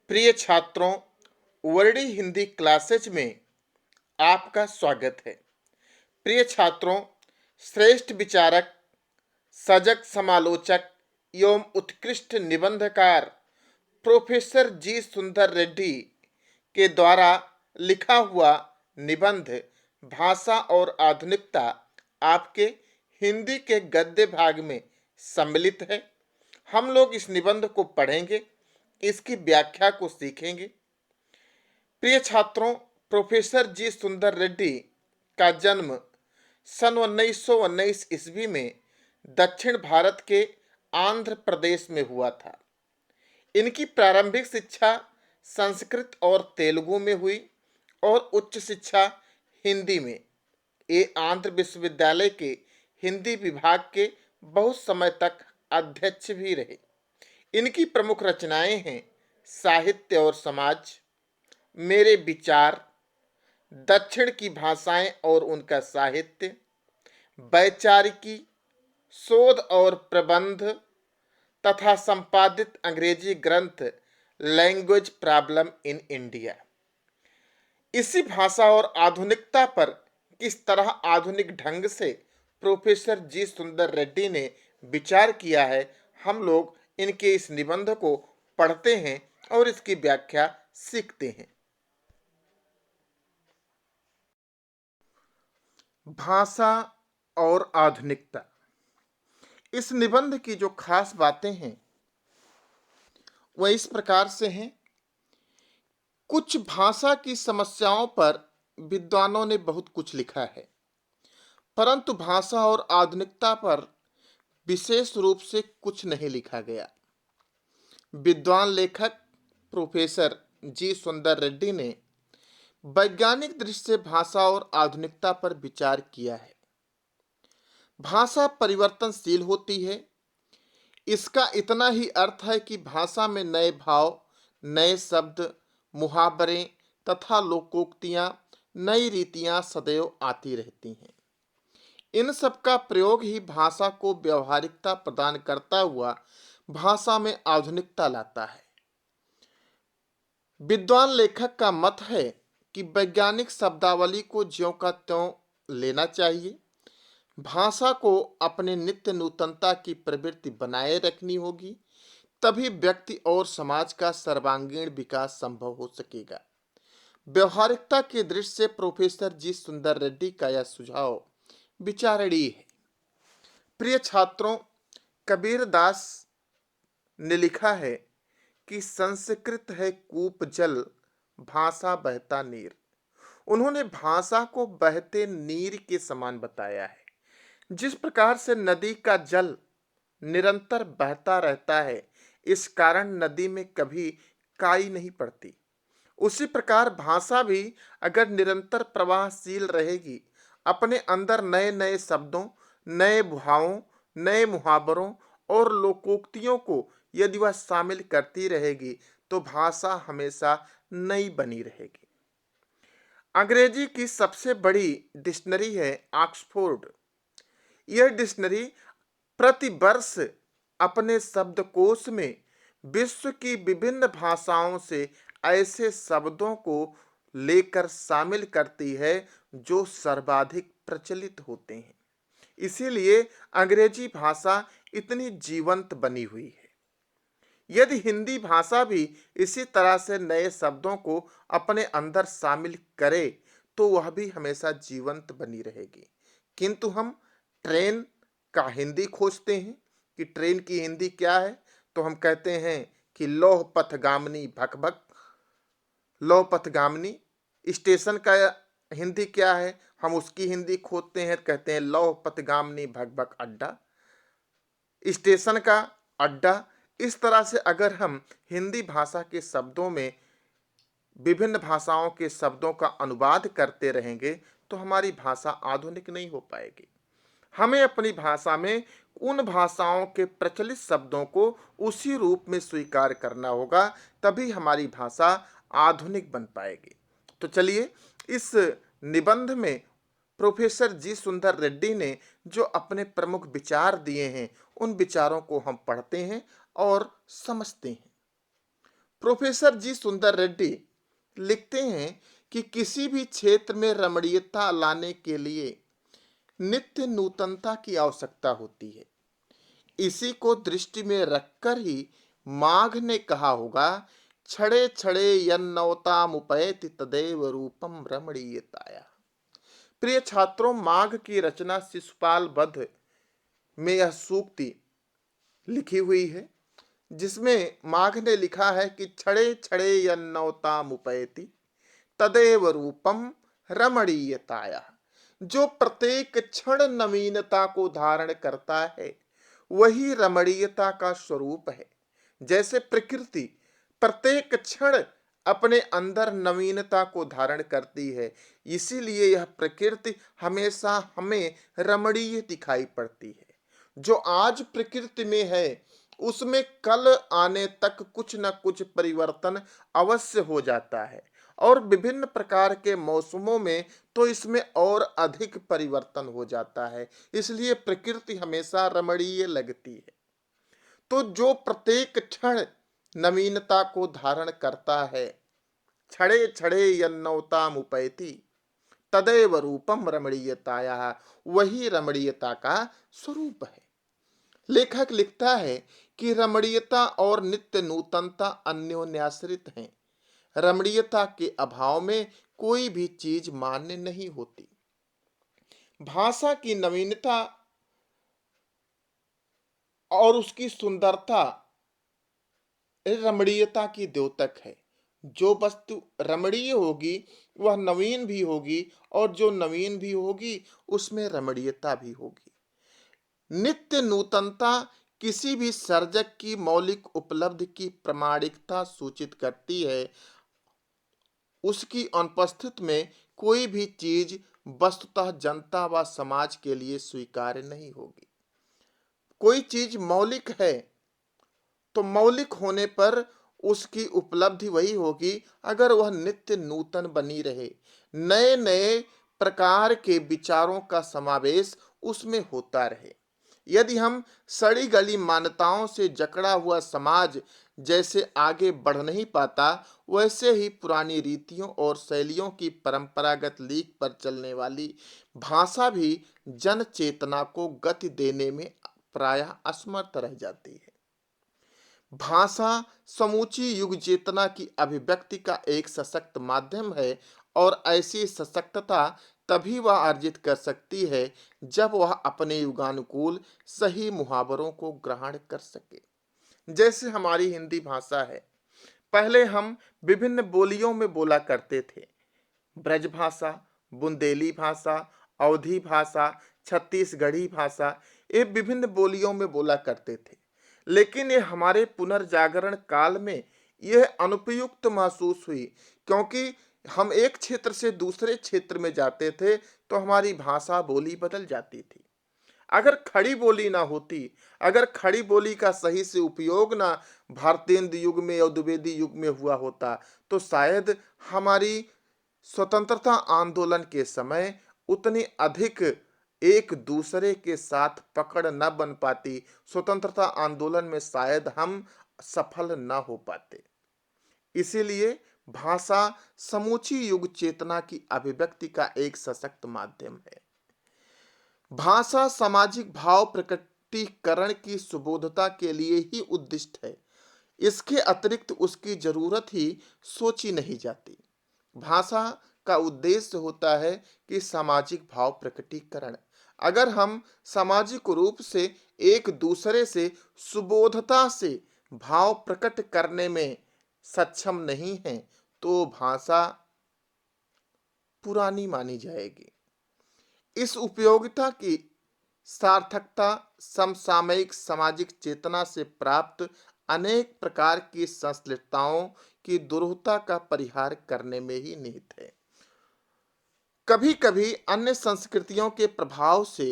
प्रिय छात्रों, Verde Hindi classes में आपका स्वागत है। प्रिय छात्रों, श्रेष्ठ विचारक, सजग समालोचक एवं उत्कृष्ट निबंधकार प्रोफेसर जी सुंदर रेड्डी के द्वारा लिखा हुआ निबंध भाषा और आधुनिकता आपके हिंदी के गद्य भाग में सम्मिलित है। हम लोग इस निबंध को पढ़ेंगे, इसकी व्याख्या को सीखेंगे। प्रिय छात्रों, प्रोफेसर जी सुंदर रेड्डी का जन्म सन 1919 ईस्वी में दक्षिण भारत के आंध्र प्रदेश में हुआ था। इनकी प्रारंभिक शिक्षा संस्कृत और तेलुगु में हुई और उच्च शिक्षा हिंदी में। ये आंध्र विश्वविद्यालय के हिंदी विभाग के बहुत समय तक अध्यक्ष भी रहे। इनकी प्रमुख रचनाएं हैं साहित्य और समाज, मेरे विचार, दक्षिण की भाषाएं और उनका साहित्य, वैचारिकी, शोध और प्रबंध तथा संपादित अंग्रेजी ग्रंथ लैंग्वेज प्रॉब्लम इन इंडिया। इसी भाषा और आधुनिकता पर किस तरह आधुनिक ढंग से प्रोफेसर जी सुंदर रेड्डी ने विचार किया है, हम लोग इनके इस निबंध को पढ़ते हैं और इसकी व्याख्या सीखते हैं। भाषा और आधुनिकता। इस निबंध की जो खास बातें हैं वह इस प्रकार से हैं। कुछ भाषा की समस्याओं पर विद्वानों ने बहुत कुछ लिखा है, परंतु भाषा और आधुनिकता पर विशेष रूप से कुछ नहीं लिखा गया। विद्वान लेखक प्रोफेसर जी सुंदर रेड्डी ने वैज्ञानिक दृष्टि से भाषा और आधुनिकता पर विचार किया है। भाषा परिवर्तनशील होती है। इसका इतना ही अर्थ है कि भाषा में नए भाव, नए शब्द, मुहावरे तथा लोकोक्तियां, नई रीतियां सदैव आती रहती हैं। इन सब का प्रयोग ही भाषा को व्यवहारिकता प्रदान करता हुआ भाषा में आधुनिकता लाता है। विद्वान लेखक का मत है कि वैज्ञानिक शब्दावली को ज्यों का त्यों लेना चाहिए। भाषा को अपने नित्य नूतनता की प्रवृत्ति बनाए रखनी होगी, तभी व्यक्ति और समाज का सर्वांगीण विकास संभव हो सकेगा। व्यवहारिकता की दृष्टि से प्रोफेसर जी सुंदर रेड्डी का यह सुझाव विचारणीय है। प्रिय छात्रों, कबीर दास ने लिखा है कि संस्कृत है कूप जल, भाषा बहता नीर। उन्होंने भाषा को बहते नीर के समान बताया है। जिस प्रकार से नदी का जल निरंतर बहता रहता है, इस कारण नदी में कभी काई नहीं पड़ती, उसी प्रकार भाषा भी अगर निरंतर प्रवाहशील रहेगी, अपने अंदर नए नए शब्दों, नए भावों, नए मुहावरों और लोकोक्तियों को यदि वह शामिल करती रहेगी तो भाषा हमेशा नई बनी रहेगी। अंग्रेजी की सबसे बड़ी डिक्शनरी है ऑक्सफोर्ड। यह डिक्शनरी प्रति वर्ष अपने शब्दकोश में विश्व की विभिन्न भाषाओं से ऐसे शब्दों को लेकर शामिल करती है जो सर्वाधिक प्रचलित होते हैं। इसीलिए अंग्रेजी भाषा इतनी जीवंत बनी हुई है। यदि हिंदी भाषा भी इसी तरह से नए शब्दों को अपने अंदर शामिल करे तो वह भी हमेशा जीवंत बनी रहेगी। किंतु हम ट्रेन का हिंदी खोजते हैं कि ट्रेन की हिंदी क्या है, तो हम कहते हैं कि लौह पथगामिनी भक भक। लौह पथगामिनी स्टेशन का हिंदी क्या है, हम उसकी हिंदी खोजते हैं, कहते हैं लौह पथगामिनी भक भक अड्डा, स्टेशन का अड्डा। इस तरह से अगर हम हिंदी भाषा के शब्दों में विभिन्न भाषाओं के शब्दों का अनुवाद करते रहेंगे तो हमारी भाषा आधुनिक नहीं हो पाएगी। हमें अपनी भाषा में उन भाषाओं के प्रचलित शब्दों को उसी रूप में स्वीकार करना होगा, तभी हमारी भाषा आधुनिक बन पाएगी। तो चलिए, इस निबंध में प्रोफेसर जी सुंदर रेड्डी ने जो अपने प्रमुख विचार दिए हैं, उन विचारों को हम पढ़ते हैं और समझते हैं। प्रोफेसर जी सुंदर रेड्डी लिखते हैं कि किसी भी क्षेत्र में रमणीयता लाने के लिए नित्य नूतनता की आवश्यकता होती है। इसी को दृष्टि में रखकर ही माघ ने कहा होगा, छड़े छड़े यन्नवतामुपैति तदेव रूपम रमणीयताया। प्रिय छात्रों, माघ की रचना शिशुपाल वध में यह सूक्ति लिखी हुई है, जिसमें माघ ने लिखा है कि छड़े छड़े यन्नवतामुपैति तदेव रूपम रमणीयताया। जो प्रत्येक क्षण नवीनता को धारण करता है वही रमणीयता का स्वरूप है। जैसे प्रकृति प्रत्येक क्षण अपने अंदर नवीनता को धारण करती है, इसीलिए यह प्रकृति हमेशा हमें रमणीय दिखाई पड़ती है। जो आज प्रकृति में है उसमें कल आने तक कुछ न कुछ परिवर्तन अवश्य हो जाता है, और विभिन्न प्रकार के मौसमों में तो इसमें और अधिक परिवर्तन हो जाता है। इसलिए प्रकृति हमेशा रमणीय लगती है। तो जो प्रत्येक क्षण नवीनता को धारण करता है, छड़े छड़े यन्नवतामुपैति तदेव रूपम रमणीयताया, वही रमणीयता का स्वरूप है। लेखक लिखता है कि रमणीयता और नित्य नूतनता अन्योन्याश्रित हैं। रमणीयता के अभाव में कोई भी चीज मान्य नहीं होती। भाषा की नवीनता और उसकी सुंदरता रमणीयता की द्योतक है। जो वस्तु रमणीय होगी वह नवीन भी होगी, और जो नवीन भी होगी उसमें रमणीयता भी होगी। नित्य नूतनता किसी भी सर्जक की मौलिक उपलब्धि की प्रामाणिकता सूचित करती है। उसकी अनुपस्थिति में कोई भी चीज वस्तुतः जनता व समाज के लिए स्वीकार्य नहीं होगी। कोई चीज मौलिक है तो मौलिक होने पर उसकी उपलब्धि वही होगी अगर वह नित्य नूतन बनी रहे, नए नए प्रकार के विचारों का समावेश उसमें होता रहे। यदि हम सड़ी गली मान्यताओं से जकड़ा हुआ समाज जैसे आगे बढ़ नहीं पाता, वैसे ही पुरानी रीतियों और शैलियों की परंपरागत लीक पर चलने वाली भाषा भी जन चेतना को गति देने में प्रायः असमर्थ रह जाती है। भाषा समूची युग चेतना की अभिव्यक्ति का एक सशक्त माध्यम है, और ऐसी सशक्तता तभी वह अर्जित कर सकती है जब वह अपने युगानुकूल सही मुहावरों को ग्रहण कर सके। जैसे हमारी हिंदी भाषा है, पहले हम विभिन्न बोलियों में बोला करते थे। ब्रज भाषा, बुंदेली भाषा, अवधी भाषा, छत्तीसगढ़ी भाषा, ये विभिन्न बोलियों में बोला करते थे। लेकिन ये हमारे पुनर्जागरण काल में यह अनुपयुक्त महसूस हुई, क्योंकि हम एक क्षेत्र से दूसरे क्षेत्र में जाते थे तो हमारी भाषा बोली बदल जाती थी। अगर खड़ी बोली ना होती, अगर खड़ी बोली का सही से उपयोग ना भारतेंदु युग में और द्विवेदी युग में हुआ होता, तो शायद हमारी स्वतंत्रता आंदोलन के समय उतनी अधिक एक दूसरे के साथ पकड़ न बन पाती। स्वतंत्रता आंदोलन में शायद हम सफल न हो पाते। इसीलिए भाषा समूची युग चेतना की अभिव्यक्ति का एक सशक्त माध्यम है। भाषा सामाजिक भाव प्रकटीकरण की सुबोधता के लिए ही उद्दिष्ट है। इसके अतिरिक्त उसकी जरूरत ही सोची नहीं जाती। भाषा का उद्देश्य होता है कि सामाजिक भाव प्रकटीकरण। अगर हम सामाजिक रूप से एक दूसरे से सुबोधता से भाव प्रकट करने में सक्षम नहीं हैं, तो भाषा पुरानी मानी जाएगी। इस उपयोगिता की सार्थकता समसामयिक सामाजिक चेतना से प्राप्त अनेक प्रकार की संश्लिष्टताओं की दुरूहता का परिहार करने में ही निहित है। कभी कभी अन्य संस्कृतियों के प्रभाव से,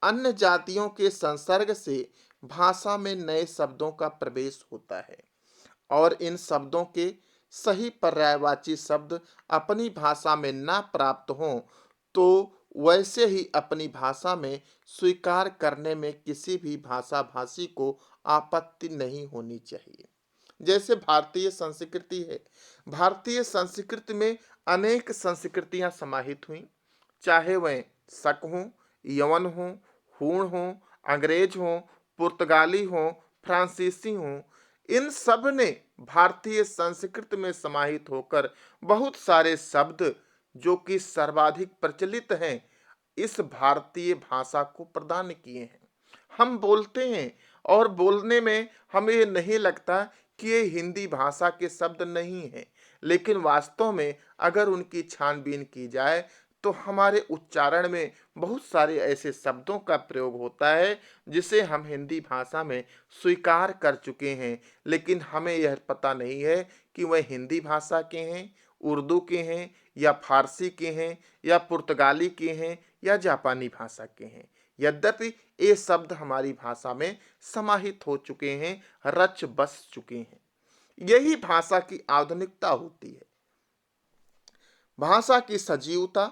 अन्य जातियों के संसर्ग से भाषा में नए शब्दों का प्रवेश होता है, और इन शब्दों के सही पर्यायवाची शब्द अपनी भाषा में ना प्राप्त हों तो वैसे ही अपनी भाषा में स्वीकार करने में किसी भी भाषा भाषी को आपत्ति नहीं होनी चाहिए। जैसे भारतीय संस्कृति है। भारतीय संस्कृति में अनेक संस्कृतियां समाहित हुई, चाहे वह शक हों, यवन हों, हूण हों, अंग्रेज हों, पुर्तगाली हों, फ्रांसीसी हों, इन सब ने भारतीय संस्कृति में समाहित होकर बहुत सारे शब्द जो कि सर्वाधिक प्रचलित हैं, इस भारतीय भाषा को प्रदान किए हैं। हम बोलते हैं और बोलने में हमें ये नहीं लगता कि ये हिंदी भाषा के शब्द नहीं हैं, लेकिन वास्तव में अगर उनकी छानबीन की जाए तो हमारे उच्चारण में बहुत सारे ऐसे शब्दों का प्रयोग होता है जिसे हम हिंदी भाषा में स्वीकार कर चुके हैं, लेकिन हमें यह पता नहीं है कि वह हिंदी भाषा के हैं, उर्दू के हैं, या फारसी के हैं, या पुर्तगाली के हैं, या जापानी भाषा के हैं। यद्यपि ये शब्द हमारी भाषा में समाहित हो चुके हैं, रच बस चुके हैं। यही भाषा की आधुनिकता होती है। भाषा की सजीवता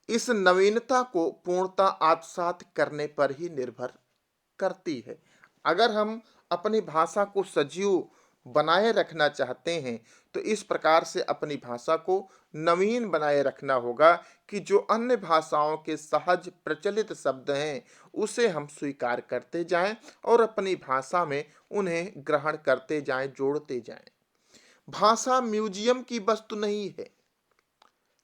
इस नवीनता को पूर्णता आत्मसात करने पर ही निर्भर करती है। अगर हम अपनी भाषा को सजीव बनाए रखना चाहते हैं तो इस प्रकार से अपनी भाषा को नवीन बनाए रखना होगा कि जो अन्य भाषाओं के सहज प्रचलित शब्द हैं उसे हम स्वीकार करते जाएं और अपनी भाषा में उन्हें ग्रहण करते जाएं, जोड़ते जाएं। भाषा म्यूजियम की वस्तु नहीं है।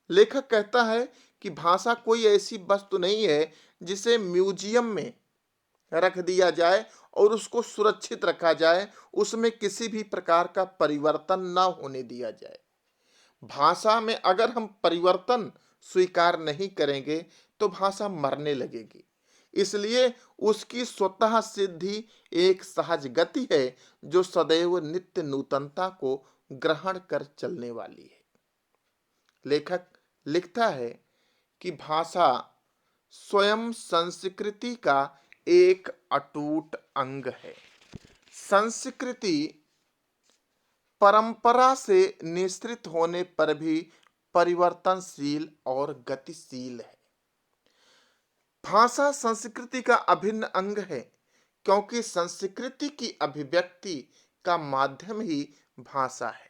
लेखक कहता है कि भाषा कोई ऐसी वस्तु नहीं है जिसे म्यूजियम में रख दिया जाए और उसको सुरक्षित रखा जाए, उसमें किसी भी प्रकार का परिवर्तन ना होने दिया जाए। भाषा में अगर हम परिवर्तन स्वीकार नहीं करेंगे तो भाषा मरने लगेगी। इसलिए उसकी स्वतः सिद्धि एक सहज गति है जो सदैव नित्य नूतनता को ग्रहण कर चलने वाली है। लेखक लिखता है कि भाषा स्वयं संस्कृति का एक अटूट अंग है। संस्कृति परंपरा से निश्रित होने पर भी परिवर्तनशील और गतिशील है। भाषा संस्कृति का अभिन्न अंग है क्योंकि संस्कृति की अभिव्यक्ति का माध्यम ही भाषा है।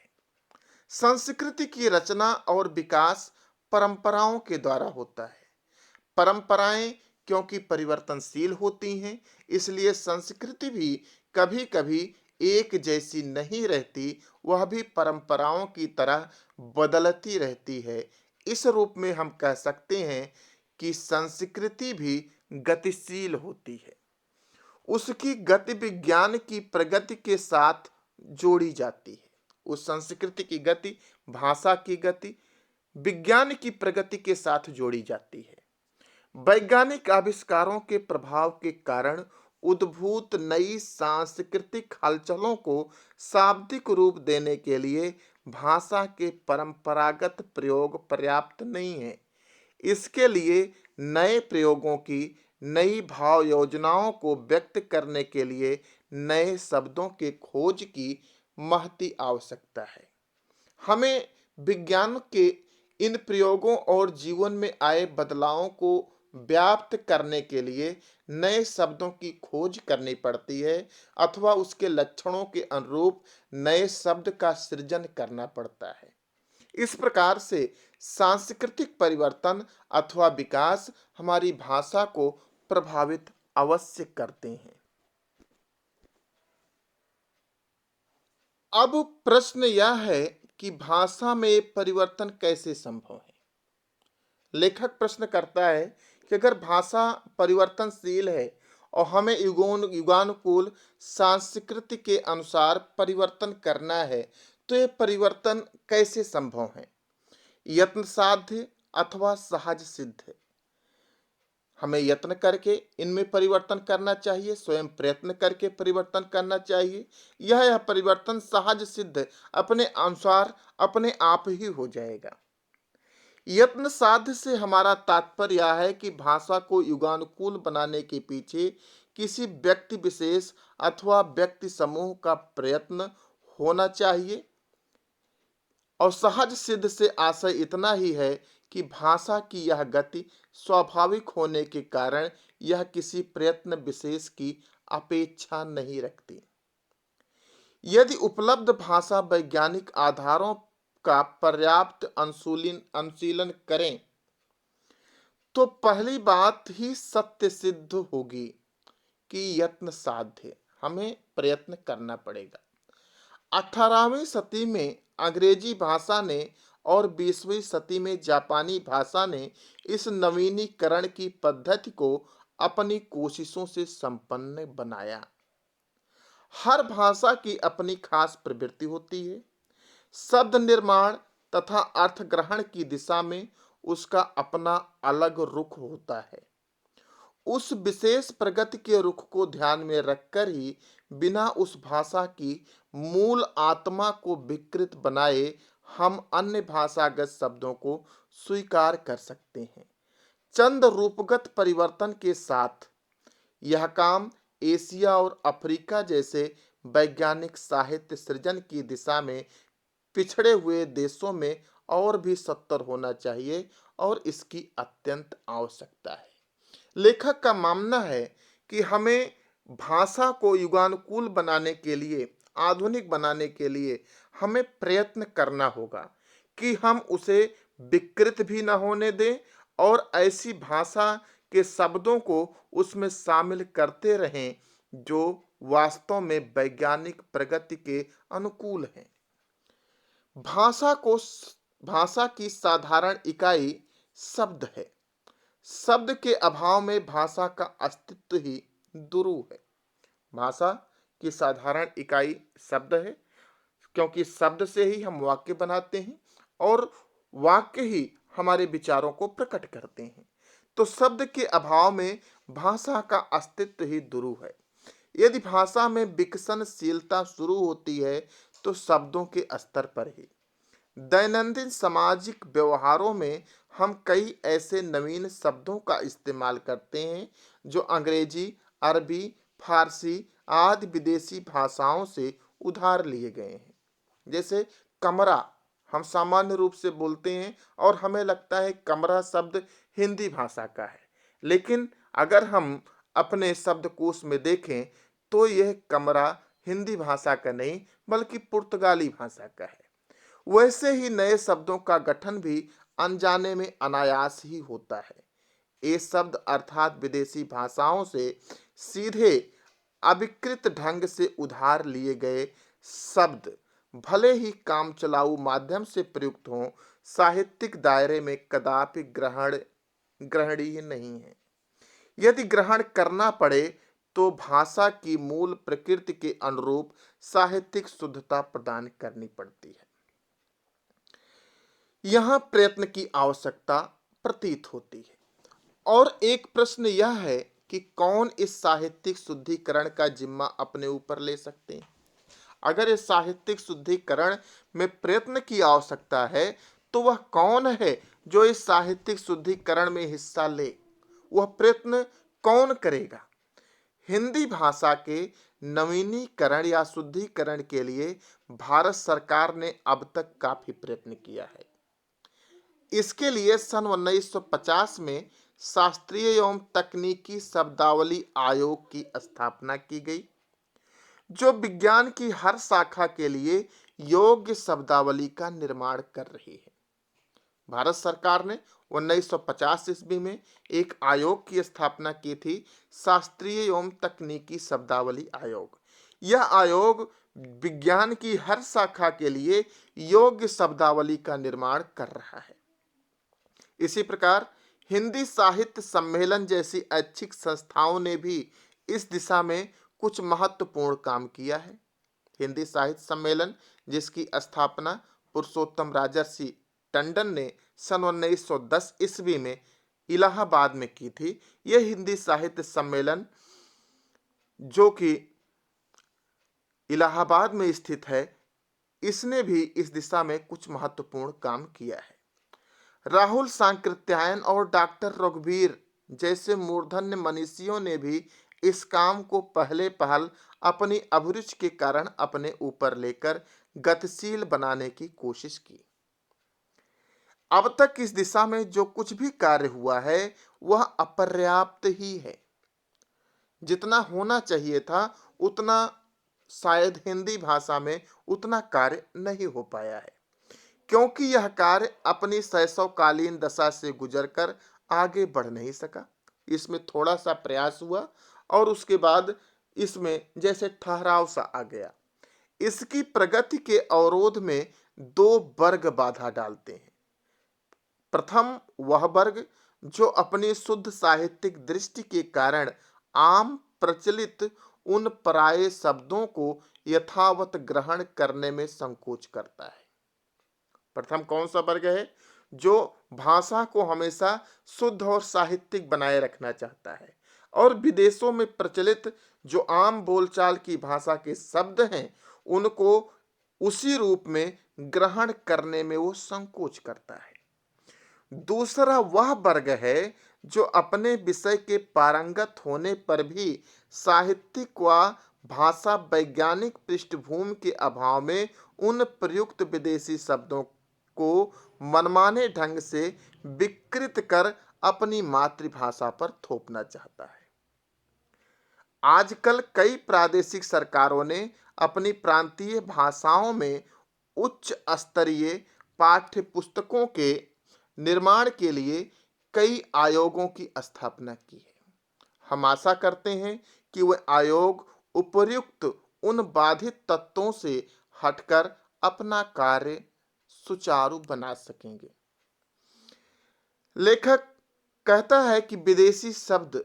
संस्कृति की रचना और विकास परंपराओं के द्वारा होता है। परंपराएं क्योंकि परिवर्तनशील होती हैं, इसलिए संस्कृति भी कभी कभी एक जैसी नहीं रहती, वह भी परंपराओं की तरह बदलती रहती है। इस रूप में हम कह सकते हैं कि संस्कृति भी गतिशील होती है। उसकी गति विज्ञान की प्रगति के साथ जोड़ी जाती है। उस संस्कृति की गति, भाषा की गति विज्ञान की प्रगति के साथ जोड़ी जाती है। वैज्ञानिक आविष्कारों के प्रभाव के कारण उद्भूत नई सांस्कृतिक हलचलों को शाब्दिक रूप देने के लिए भाषा के परंपरागत प्रयोग पर्याप्त नहीं है। इसके लिए नए प्रयोगों की, नई भाव योजनाओं को व्यक्त करने के लिए नए शब्दों के खोज की महती आवश्यकता है। हमें विज्ञान के इन प्रयोगों और जीवन में आए बदलावों को व्याप्त करने के लिए नए शब्दों की खोज करनी पड़ती है अथवा उसके लक्षणों के अनुरूप नए शब्द का सृजन करना पड़ता है। इस प्रकार से सांस्कृतिक परिवर्तन अथवा विकास हमारी भाषा को प्रभावित अवश्य करते हैं। अब प्रश्न यह है कि भाषा में परिवर्तन कैसे संभव है। लेखक प्रश्न करता है कि अगर भाषा परिवर्तनशील है और हमें युगानुकूल संस्कृति के अनुसार परिवर्तन करना है तो ये परिवर्तन कैसे संभव है? यत्न साध्य अथवा सहज सिद्ध है। हमें यत्न करके इनमें परिवर्तन करना चाहिए, स्वयं प्रयत्न करके परिवर्तन करना चाहिए। यह परिवर्तन सहज सिद्ध अपने अनुसार अपने आप ही हो जाएगा। यत्न साध्य से हमारा तात्पर्य यह है कि भाषा को युगानुकूल बनाने के पीछे किसी व्यक्ति विशेष अथवा व्यक्ति समूह का प्रयत्न होना चाहिए। और सहज सिद्ध से आशय इतना ही है कि भाषा की यह गति स्वाभाविक होने के कारण यह किसी प्रयत्न विशेष की अपेक्षा नहीं रखती। यदि उपलब्ध भाषा वैज्ञानिक आधारों का पर्याप्त अनुशीलन करें तो पहली बात ही सत्य सिद्ध होगी कि यत्न साध्य है, हमें प्रयत्न करना पड़ेगा। 18वीं सदी में अंग्रेजी भाषा ने और 20वीं सदी में जापानी भाषा ने इस नवीनीकरण की पद्धति को अपनी कोशिशों से संपन्न बनाया। हर भाषा की अपनी खास प्रवृत्ति होती है। शब्द निर्माण तथा अर्थ ग्रहण की दिशा में उसका अपना अलग रुख होता है। उस विशेष प्रगति के रुख को ध्यान में रखकर ही बिना उस भाषा की मूल आत्मा को विकृत बनाए हम अन्य भाषागत शब्दों को स्वीकार कर सकते हैं। चंद रूपगत परिवर्तन के साथ यह काम एशिया और अफ्रीका जैसे वैज्ञानिक साहित्य सृजन की दिशा में पिछड़े हुए देशों में और भी सत्तर होना चाहिए और इसकी अत्यंत आवश्यकता है। लेखक का मानना है कि हमें भाषा को युगानुकूल बनाने के लिए, आधुनिक बनाने के लिए हमें प्रयत्न करना होगा कि हम उसे विकृत भी न होने दें और ऐसी भाषा के शब्दों को उसमें शामिल करते रहें जो वास्तव में वैज्ञानिक प्रगति के अनुकूल हैं। भाषा की साधारण इकाई शब्द है। शब्द के अभाव में भाषा का अस्तित्व ही दुरूह है। भाषा की साधारण इकाई शब्द है, क्योंकि शब्द से ही हम वाक्य बनाते हैं और वाक्य ही हमारे विचारों को प्रकट करते हैं। तो शब्द के अभाव में भाषा का अस्तित्व ही दुरूह है। यदि भाषा में विकसनशीलता शुरू होती है तो शब्दों के स्तर पर ही। दैनंदिन सामाजिक व्यवहारों में हम कई ऐसे नवीन शब्दों का इस्तेमाल करते हैं जो अंग्रेजी, अरबी, फारसी आदि विदेशी भाषाओं से उधार लिए गए हैं। जैसे कमरा हम सामान्य रूप से बोलते हैं और हमें लगता है कमरा शब्द हिंदी भाषा का है, लेकिन अगर हम अपने शब्दकोश में देखें तो यह कमरा हिंदी भाषा का नहीं बल्कि पुर्तगाली भाषा का है। वैसे ही नए शब्दों का गठन भी अनजाने में अनायास ही होता है। ये शब्द अर्थात विदेशी भाषाओं से सीधे अविकृत ढंग से उधार लिए गए शब्द भले ही काम चलाऊ माध्यम से प्रयुक्त हों, साहित्यिक दायरे में कदापि ग्रहणीय नहीं है। यदि ग्रहण करना पड़े तो भाषा की मूल प्रकृति के अनुरूप साहित्यिक शुद्धता प्रदान करनी पड़ती है। यहाँ प्रयत्न की आवश्यकता प्रतीत होती है। और एक प्रश्न यह है कि कौन इस साहित्यिक शुद्धिकरण का जिम्मा अपने ऊपर ले सकते हैं। अगर इस साहित्यिक शुद्धिकरण में प्रयत्न की आवश्यकता है तो वह कौन है जो इस साहित्यिक शुद्धिकरण में हिस्सा ले, वह प्रयत्न कौन करेगा। हिंदी भाषा के नवीनीकरण या शुद्धिकरण के लिए भारत सरकार ने अब तक काफी प्रयत्न किया है। इसके लिए सन 1950 में शास्त्रीय एवं तकनीकी शब्दावली आयोग की स्थापना की गई, जो विज्ञान की हर शाखा के लिए योग्य शब्दावली का निर्माण कर रही है। भारत सरकार ने 1950 ईस्वी में एक आयोग की स्थापना की थी, शास्त्रीय एवं तकनीकी शब्दावली आयोग। यह आयोग विज्ञान की हर शाखा के लिए योग्य शब्दावली का निर्माण कर रहा है। इसी प्रकार हिंदी साहित्य सम्मेलन जैसी ऐच्छिक संस्थाओं ने भी इस दिशा में कुछ महत्वपूर्ण काम किया है। हिंदी साहित्य सम्मेलन, जिसकी स्थापना पुरुषोत्तम राजर्षि टंडन ने सन 1910 ईस्वी में इलाहाबाद में की थी, यह हिंदी साहित्य सम्मेलन जो कि इलाहाबाद में स्थित है, इसने भी इस दिशा में कुछ महत्वपूर्ण काम किया है। राहुल सांकृत्यायन और डॉक्टर रघुवीर जैसे मूर्धन्य मनीषियों ने भी इस काम को पहल अपनी अभिरुचि के कारण अपने ऊपर लेकर गतिशील बनाने की कोशिश की। अब तक इस दिशा में जो कुछ भी कार्य हुआ है वह अपर्याप्त ही है। जितना होना चाहिए था उतना शायद हिंदी भाषा में उतना कार्य नहीं हो पाया है, क्योंकि यह कार्य अपनी शैशवकालीन दशा से गुजरकर आगे बढ़ नहीं सका। इसमें थोड़ा सा प्रयास हुआ और उसके बाद इसमें जैसे ठहराव सा आ गया। इसकी प्रगति के अवरोध में दो वर्ग बाधा डालते हैं। प्रथम वह वर्ग जो अपनी शुद्ध साहित्यिक दृष्टि के कारण आम प्रचलित उन पराये शब्दों को यथावत ग्रहण करने में संकोच करता है। प्रथम कौन सा वर्ग है? जो भाषा को हमेशा शुद्ध और साहित्यिक बनाए रखना चाहता है और विदेशों में प्रचलित जो आम बोलचाल की भाषा के शब्द हैं उनको उसी रूप में ग्रहण करने में वो संकोच करता है। दूसरा वह वर्ग है जो अपने विषय के पारंगत होने पर भी साहित्यिक व भाषा वैज्ञानिक पृष्ठभूमि के अभाव में उन प्रयुक्त विदेशी शब्दों को मनमाने ढंग से विकृत कर अपनी मातृभाषा पर थोपना चाहता है। आजकल कई प्रादेशिक सरकारों ने अपनी प्रांतीय भाषाओं में उच्च स्तरीय पाठ्य पुस्तकों के निर्माण के लिए कई आयोगों की स्थापना की है। हम आशा करते हैं कि वह आयोग उपर्युक्त उन बाधित तत्वों से हटकर अपना कार्य सुचारू बना सकेंगे। लेखक कहता है कि विदेशी शब्द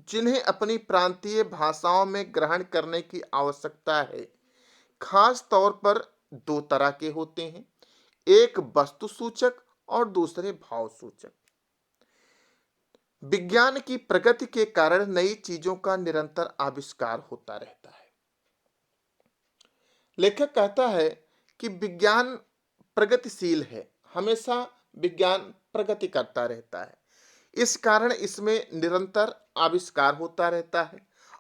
जिन्हें अपनी प्रांतीय भाषाओं में ग्रहण करने की आवश्यकता है, खास तौर पर दो तरह के होते हैं, एक वस्तु सूचक और दूसरे भाव सूचक। विज्ञान की प्रगति के कारण नई चीजों का निरंतर आविष्कार होता रहता है। लेखक कहता है कि विज्ञान प्रगतिशील है, हमेशा विज्ञान प्रगति करता रहता है, इस कारण इसमें निरंतर आविष्कार होता रहता है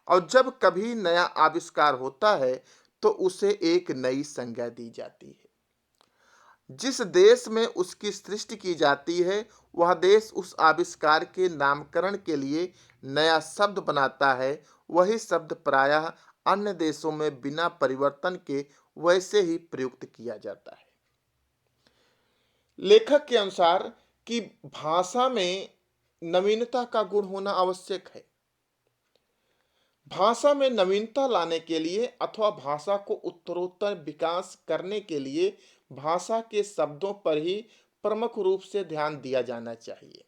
और जब कभी नया आविष्कार होता है तो उसे एक नई संज्ञा दी जाती है। जिस देश में उसकी सृष्टि की जाती है वह देश उस आविष्कार के नामकरण के लिए नया शब्द बनाता है। वही शब्द प्रायः अन्य देशों में बिना परिवर्तन के वैसे ही प्रयुक्त किया जाता है। लेखक के अनुसार कि भाषा में नवीनता का गुण होना आवश्यक है। भाषा में नवीनता लाने के लिए अथवा भाषा को उत्तरोत्तर विकास करने के लिए भाषा के शब्दों पर ही प्रमुख रूप से ध्यान दिया जाना चाहिए।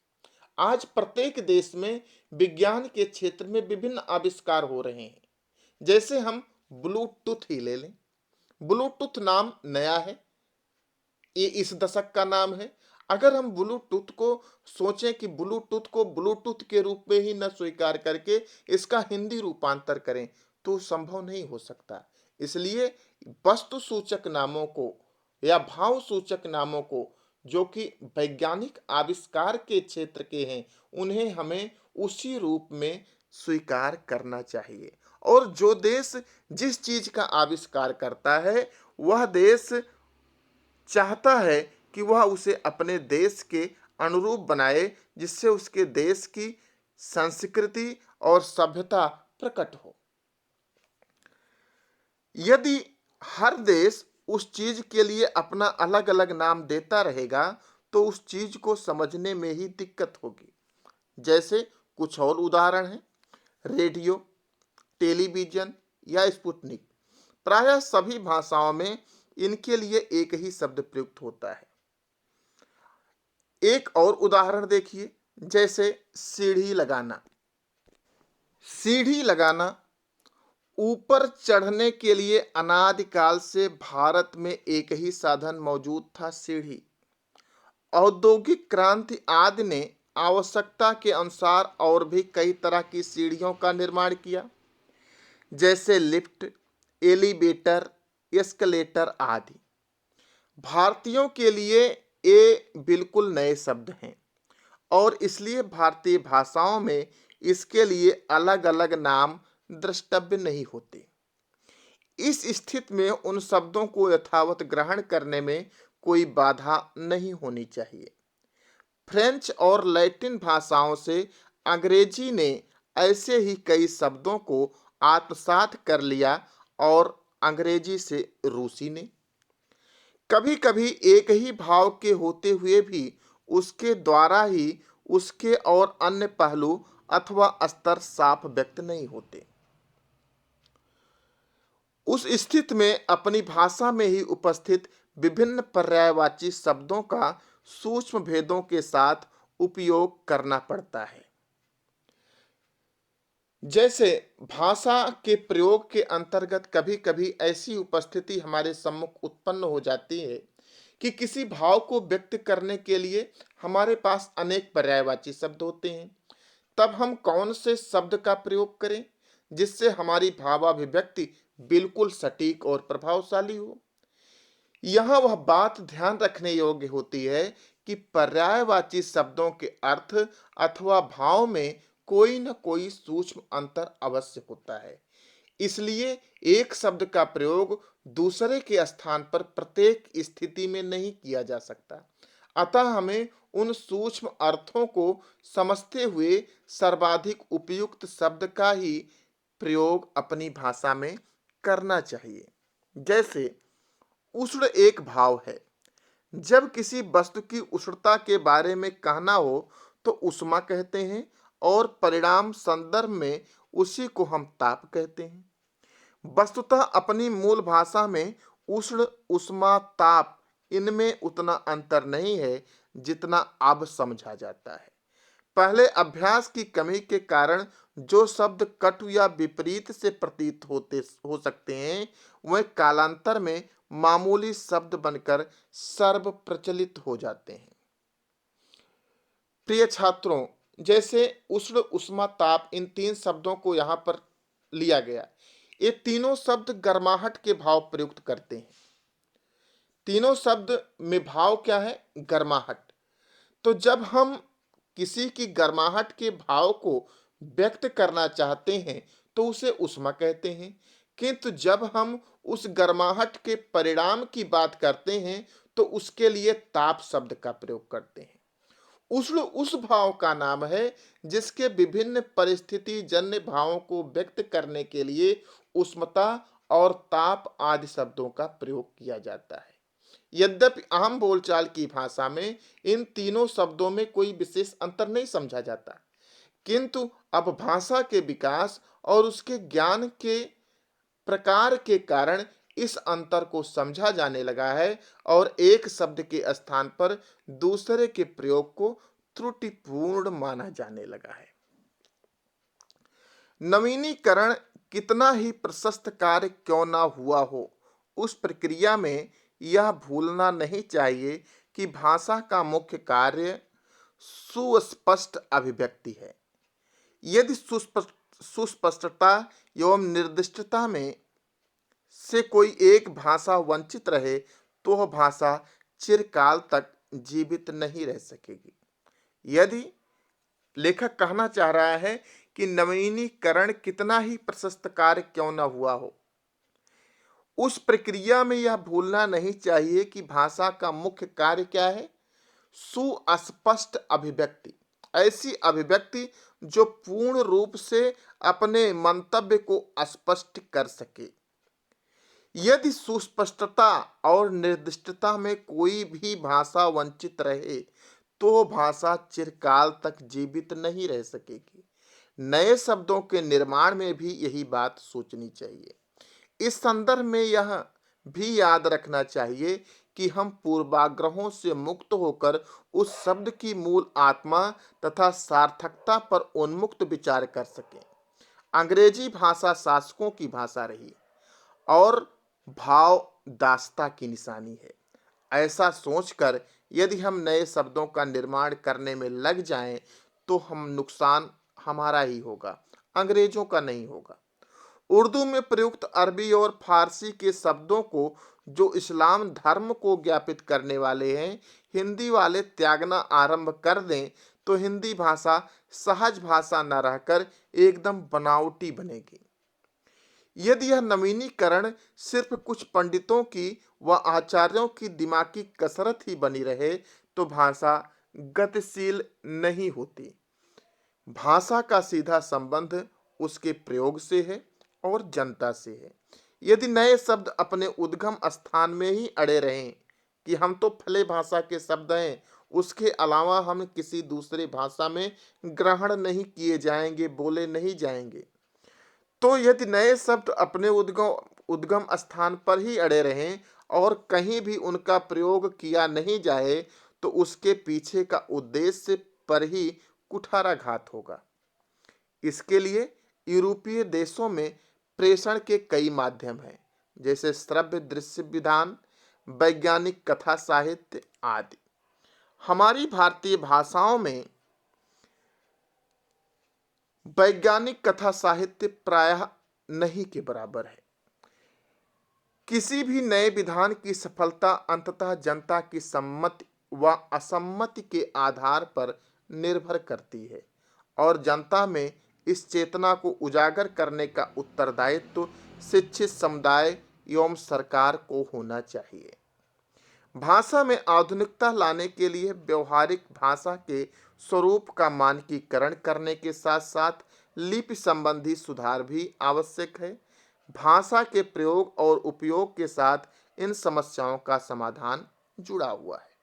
आज प्रत्येक देश में विज्ञान के क्षेत्र में विभिन्न आविष्कार हो रहे हैं। जैसे हम ब्लूटूथ ही ले लें। ब्लूटूथ नाम नया है, ये इस दशक का नाम है। अगर हम ब्लूटूथ को सोचें कि ब्लूटूथ को ब्लूटूथ के रूप में ही न स्वीकार करके इसका हिंदी रूपांतर करें तो संभव नहीं हो सकता। इसलिए वस्तु सूचक नामों को या भाव सूचक नामों को जो कि वैज्ञानिक आविष्कार के क्षेत्र के हैं उन्हें हमें उसी रूप में स्वीकार करना चाहिए। और जो देश जिस चीज का आविष्कार करता है वह देश चाहता है कि वह उसे अपने देश के अनुरूप बनाए, जिससे उसके देश की संस्कृति और सभ्यता प्रकट हो। यदि हर देश उस चीज के लिए अपना अलग अलग नाम देता रहेगा तो उस चीज को समझने में ही दिक्कत होगी। जैसे कुछ और उदाहरण हैं, रेडियो, टेलीविजन या स्पुतनिक। प्रायः सभी भाषाओं में इनके लिए एक ही शब्द प्रयुक्त होता है। एक और उदाहरण देखिए, जैसे सीढ़ी लगाना। सीढ़ी लगाना ऊपर चढ़ने के लिए अनादिकाल से भारत में एक ही साधन मौजूद था, सीढ़ी। औद्योगिक क्रांति आदि ने आवश्यकता के अनुसार और भी कई तरह की सीढ़ियों का निर्माण किया, जैसे लिफ्ट, एलिवेटर, एस्केलेटर आदि। भारतीयों के लिए ये बिल्कुल नए शब्द हैं और इसलिए भारतीय भाषाओं में इसके लिए अलग अलग नाम द्रष्टव्य नहीं होते। इस स्थिति में उन शब्दों को यथावत ग्रहण करने में कोई बाधा नहीं होनी चाहिए। फ्रेंच और लैटिन भाषाओं से अंग्रेजी ने ऐसे ही कई शब्दों को आत्मसात कर लिया और अंग्रेजी से रूसी ने। कभी कभी एक ही भाव के होते हुए भी उसके द्वारा ही उसके और अन्य पहलू अथवा स्तर साफ व्यक्त नहीं होते। उस स्थिति में अपनी भाषा में ही उपस्थित विभिन्न पर्यायवाची शब्दों का सूक्ष्म भेदों के साथ उपयोग करना पड़ता है। जैसे भाषा के प्रयोग के अंतर्गत कभी कभी ऐसी उपस्थिति हमारे सम्मुख उत्पन्न हो जाती है कि किसी भाव को व्यक्त करने के लिए हमारे पास अनेक पर्यायवाची शब्द होते हैं। तब हम कौन से शब्द का प्रयोग करें जिससे हमारी भावाभिव्यक्ति बिल्कुल सटीक और प्रभावशाली हो। यहाँ वह बात ध्यान रखने योग्य होती है कि पर्यायवाची शब्दों के अर्थ अथवा भाव में कोई न कोई सूक्ष्म अंतर अवश्य होता है। इसलिए एक शब्द का प्रयोग दूसरे के स्थान पर प्रत्येक स्थिति में नहीं किया जा सकता। अतः हमें उन सूक्ष्म अर्थों को समझते हुए सर्वाधिक उपयुक्त शब्द का ही प्रयोग अपनी भाषा में करना चाहिए। जैसे उष्ण एक भाव है। जब किसी वस्तु की उष्णता के बारे में कहना हो तो उष्मा कहते हैं और परिणाम संदर्भ में उसी को हम ताप कहते हैं। वस्तुतः अपनी मूल भाषा में उष्ण, उष्मा, ताप इनमें उतना अंतर नहीं है जितना अब समझा जाता है। पहले अभ्यास की कमी के कारण जो शब्द कटु या विपरीत से प्रतीत हो सकते हैं, वह कालांतर में मामूली शब्द बनकर सर्व प्रचलित हो जाते हैं। प्रिय छात्रों, जैसे उष्ण, उष्मा, ताप इन तीन शब्दों को यहाँ पर लिया गया। ये तीनों शब्द गर्माहट के भाव प्रयुक्त करते हैं। तीनों शब्द में भाव क्या है? गर्माहट। तो जब हम किसी की गर्माहट के भाव को व्यक्त करना चाहते हैं तो उसे उष्मा कहते हैं, किंतु जब हम उस गर्माहट के परिणाम की बात करते हैं तो उसके लिए ताप शब्द का प्रयोग करते हैं। उष्ण उस भाव का नाम है जिसके विभिन्न परिस्थिति जन्य भावों को व्यक्त करने के लिए उष्णता और ताप आदि शब्दों का प्रयोग किया जाता है। यद्यपि आम बोलचाल की भाषा में इन तीनों शब्दों में कोई विशेष अंतर नहीं समझा जाता, किंतु अब भाषा के विकास और उसके ज्ञान के प्रकार के कारण इस अंतर को समझा जाने लगा है और एक शब्द के स्थान पर दूसरे के प्रयोग को त्रुटिपूर्ण माना जाने लगा है। नवीनीकरण कितना ही प्रशस्त कार्य क्यों ना हुआ हो, उस प्रक्रिया में यह भूलना नहीं चाहिए कि भाषा का मुख्य कार्य सुस्पष्ट अभिव्यक्ति है। यदि सुस्पष्टता एवं निर्दिष्टता में से कोई एक भाषा वंचित रहे तो वह भाषा चिरकाल तक जीवित नहीं रह सकेगी। यदि लेखक कहना चाह रहा है कि नवीनीकरण कितना ही प्रशस्त कार्य क्यों न हुआ हो, उस प्रक्रिया में यह भूलना नहीं चाहिए कि भाषा का मुख्य कार्य क्या है? सुस्पष्ट अभिव्यक्ति। ऐसी अभिव्यक्ति जो पूर्ण रूप से अपने मंतव्य को स्पष्ट कर सके। यदि सुस्पष्टता और निर्दिष्टता में कोई भी भाषा वंचित रहे तो भाषा चिरकाल तक जीवित नहीं रह सकेगी। नए शब्दों के निर्माण में भी यही बात सोचनी चाहिए। इस संदर्भ में यह भी याद रखना चाहिए कि हम पूर्वाग्रहों से मुक्त होकर उस शब्द की मूल आत्मा तथा सार्थकता पर उन्मुक्त विचार कर सकें। अंग्रेजी भाषा शासकों की भाषा रही और भाव दासता की निशानी है। ऐसा सोचकर यदि हम नए शब्दों का निर्माण करने में लग जाएं तो हम नुकसान हमारा ही होगा, अंग्रेजों का नहीं होगा। उर्दू में प्रयुक्त अरबी और फारसी के शब्दों को जो इस्लाम धर्म को ज्ञापित करने वाले हैं, हिंदी वाले त्यागना आरंभ कर दें तो हिंदी भाषा सहज भाषा न रहकर एकदम बनावटी बनेगी। यदि यह नवीनीकरण सिर्फ कुछ पंडितों की व आचार्यों की दिमागी कसरत ही बनी रहे तो भाषा गतिशील नहीं होती। भाषा का सीधा संबंध उसके प्रयोग से है और जनता से है। यदि नए शब्द अपने उद्गम स्थान में ही अड़े रहें कि हम तो फले भाषा के शब्द हैं, उसके अलावा हम किसी दूसरे भाषा में ग्रहण नहीं किए जाएंगे, बोले नहीं जाएंगे, तो यदि नए शब्द अपने उद्गम उद्गम स्थान पर ही अड़े रहें और कहीं भी उनका प्रयोग किया नहीं जाए, तो उसके पीछे का उद्देश्य पर ही कुठाराघात होगा। इसके लिए यूरोपीय देशों में प्रेषण के कई माध्यम हैं, जैसे श्रव्य दृश्य विधान, वैज्ञानिक कथा साहित्य आदि। हमारी भारतीय भाषाओं में वैज्ञानिक कथा साहित्य प्रायः नहीं के बराबर है। किसी भी नए विधान की सफलता अंततः जनता की सम्मति व असम्मति के आधार पर निर्भर करती है और जनता में इस चेतना को उजागर करने का उत्तरदायित्व शिक्षित समुदाय एवं सरकार को होना चाहिए। भाषा में आधुनिकता लाने के लिए व्यवहारिक भाषा के स्वरूप का मानकीकरण करने के साथ साथ लिपि संबंधी सुधार भी आवश्यक है। भाषा के प्रयोग और उपयोग के साथ इन समस्याओं का समाधान जुड़ा हुआ है।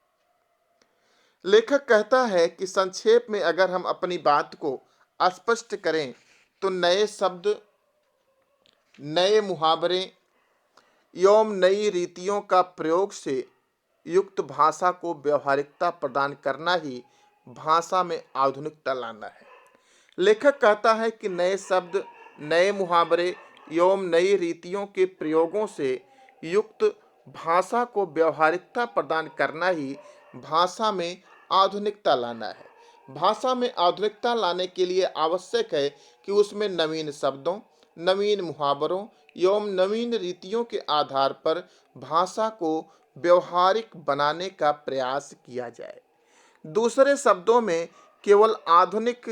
लेखक कहता है कि संक्षेप में अगर हम अपनी बात को स्पष्ट करें तो नए शब्द, नए मुहावरे एवं नई रीतियों का प्रयोग से युक्त भाषा को व्यवहारिकता प्रदान करना ही भाषा में आधुनिकता लाना है। लेखक कहता है कि नए शब्द, नए मुहावरे एवं नई रीतियों के प्रयोगों से युक्त भाषा को व्यवहारिकता प्रदान करना ही भाषा में आधुनिकता लाना है। भाषा में आधुनिकता लाने के लिए आवश्यक है कि उसमें नवीन शब्दों, नवीन मुहावरों एवं नवीन रीतियों के आधार पर भाषा को व्यवहारिक बनाने का प्रयास किया जाए। दूसरे शब्दों में केवल आधुनिक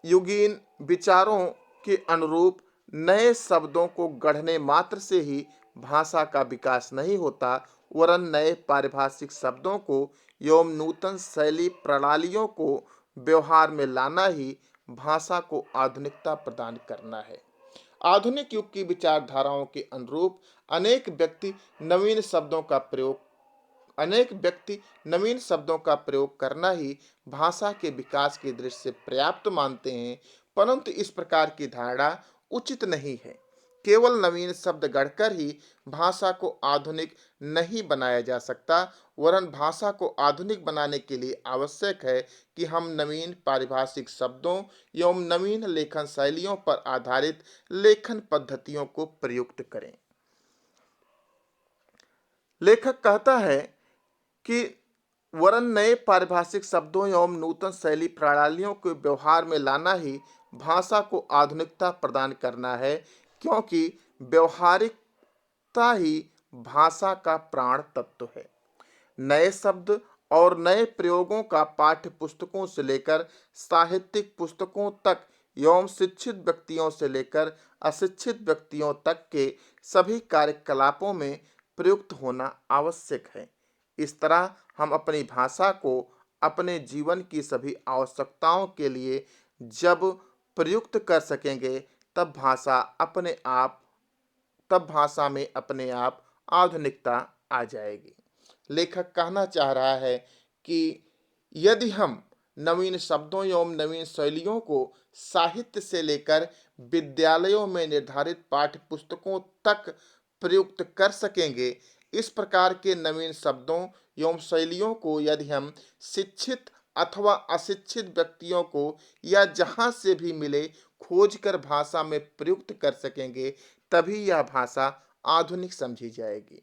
युगीन विचारों के अनुरूप नए शब्दों को गढ़ने मात्र से ही भाषा का विकास नहीं होता, वरन नए पारिभाषिक शब्दों को एवं नूतन शैली प्रणालियों को व्यवहार में लाना ही भाषा को आधुनिकता प्रदान करना है। आधुनिक युग की विचारधाराओं के अनुरूप अनेक व्यक्ति नवीन शब्दों का प्रयोग करना ही भाषा के विकास की दृष्टि से पर्याप्त मानते हैं, परंतु इस प्रकार की धारणा उचित नहीं है। केवल नवीन शब्द गढ़कर ही भाषा को आधुनिक नहीं बनाया जा सकता, वरन भाषा को आधुनिक बनाने के लिए आवश्यक है कि हम नवीन पारिभाषिक शब्दों एवं नवीन लेखन शैलियों पर आधारित लेखन पद्धतियों को प्रयुक्त करें। लेखक कहता है कि वरन नए पारिभाषिक शब्दों एवं नूतन शैली प्रणालियों को व्यवहार में लाना ही भाषा को आधुनिकता प्रदान करना है, क्योंकि व्यवहारिकता ही भाषा का प्राण तत्व है। नए शब्द और नए प्रयोगों का पाठ्य पुस्तकों से लेकर साहित्यिक पुस्तकों तक एवं शिक्षित व्यक्तियों से लेकर अशिक्षित व्यक्तियों तक के सभी कार्यकलापों में प्रयुक्त होना आवश्यक है। इस तरह हम अपनी भाषा को अपने जीवन की सभी आवश्यकताओं के लिए जब प्रयुक्त कर सकेंगे, तब भाषा में अपने आप आधुनिकता आ जाएगी। लेखक कहना चाह रहा है कि यदि हम नवीन शब्दों एवं नवीन शैलियों को साहित्य से लेकर विद्यालयों में निर्धारित पाठ्य पुस्तकों तक प्रयुक्त कर सकेंगे, इस प्रकार के नवीन शब्दों एवं शैलियों को यदि हम शिक्षित अथवा अशिक्षित व्यक्तियों को या जहां से भी मिले खोजकर भाषा में प्रयुक्त कर सकेंगे, तभी यह भाषा आधुनिक समझी जाएगी।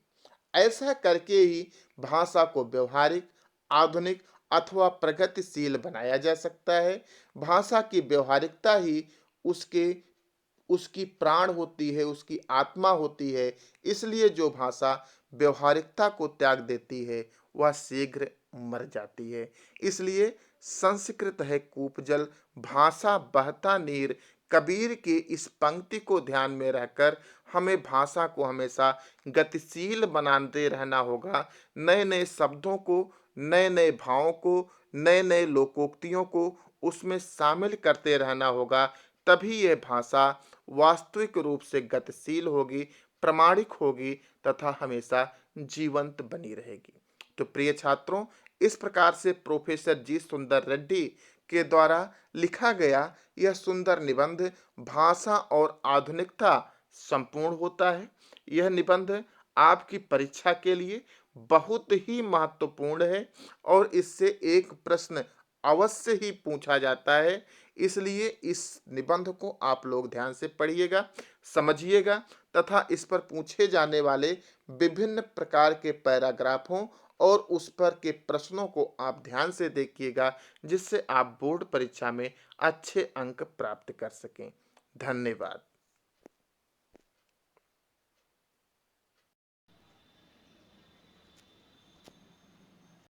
ऐसा करके ही भाषा को व्यवहारिक, आधुनिक अथवा प्रगतिशील बनाया जा सकता है। भाषा की व्यवहारिकता ही उसकी प्राण होती है, उसकी आत्मा होती है। इसलिए जो भाषा व्यवहारिकता को त्याग देती है वह शीघ्र मर जाती है। इसलिए संस्कृत है कूपजल, भाषा बहता नीर। कबीर की इस पंक्ति को ध्यान में रखकर हमें भाषा को हमेशा गतिशील बनाते रहना होगा। नए नए शब्दों को, नए नए भावों को, नए नए लोकोक्तियों को उसमें शामिल करते रहना होगा, तभी यह भाषा वास्तविक रूप से गतिशील होगी, प्रामाणिक होगी तथा हमेशा जीवंत बनी रहेगी। तो प्रिय छात्रों, इस प्रकार से प्रोफेसर जी सुंदर रेड्डी के द्वारा लिखा गया यह सुंदर निबंध भाषा और आधुनिकता संपूर्ण होता है। यह निबंध आपकी परीक्षा के लिए बहुत ही महत्वपूर्ण है और इससे एक प्रश्न अवश्य ही पूछा जाता है। इसलिए इस निबंध को आप लोग ध्यान से पढ़िएगा, समझिएगा तथा इस पर पूछे जाने वाले विभिन्न प्रकार के पैराग्राफों और उस पर के प्रश्नों को आप ध्यान से देखिएगा, जिससे आप बोर्ड परीक्षा में अच्छे अंक प्राप्त कर सकें। धन्यवाद।